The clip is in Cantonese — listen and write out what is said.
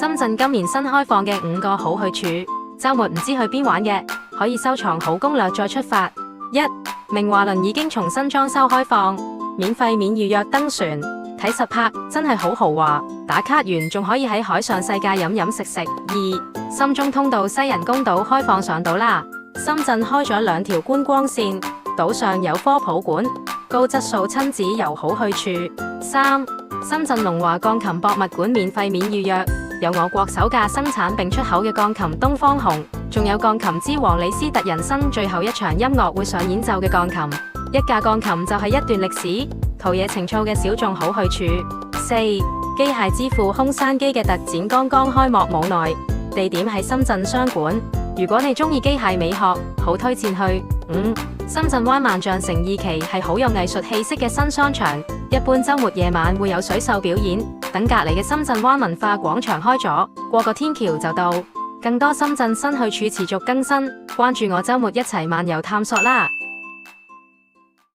深圳今年新開放嘅5個好去處，周末唔知去邊玩嘅，可以收藏好攻略再出發。1. 明華輪已經重新裝修開放，免費免預約登船，睇實拍真係好豪華，打卡完仲可以喺海上世界飲飲食食。2. 深中通道西人工島開放上島啦，深圳開咗2條觀光線，島上有科普館，高質素親子遊好去處。3. 深圳龍華鋼琴博物館免費免預約，有我國首架生產並出口嘅鋼琴東方紅，仲有鋼琴之王李斯特人生最後一場音樂會上演奏嘅鋼琴，一架鋼琴就係一段歷史，陶冶情操嘅小眾好去處。4. 機械之父空山機嘅特展剛剛開幕冇耐，地點喺深圳商館，如果你中意機械美學，好推薦去。5. 深圳灣萬象城2期係好有藝術氣息嘅新商場，一般周末夜晚會有水秀表演，等隔籬嘅深圳灣文化廣場開咗，過個天橋就到。更多深圳新去處持續更新，關注我周末一齊漫遊探索啦！